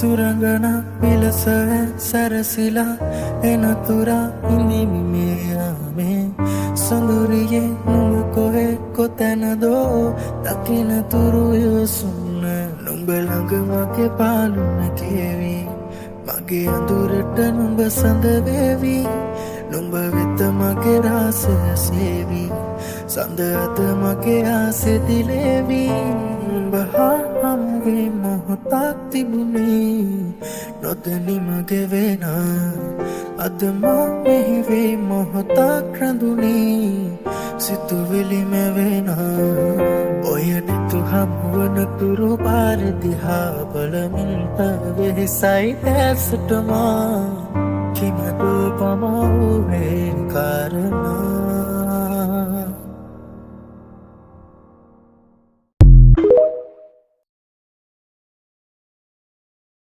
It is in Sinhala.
සුරංගන විලස සැරසිලා එනතුරා ඉඳිමිමේ සඳුරියේ නුඹ කොහෙ කොතැනදෝ දකිනතුරු යොසුන්න නුඹ ළඟ මගේ පාලුන කියවි මගේ අඳුරට නුඹ සඳ වේවි නුඹ වෙත මගේ රාසය සේවි සඳ අත මගේ ආසෙ දිලේවි නුඹ හා හමුවේ මොහොතක් තිබුණේ නොදැනි මගේ වෙන අද මා මෙහිවේ මොහොතක් රැඳුනේ සිතුවිලි මැවෙන ඔය නිතු හමුවන තුරු පාර දිහා බලමින් වෙහෙසයි ඇසටම කිමදෝ පමවුවේ කාරණා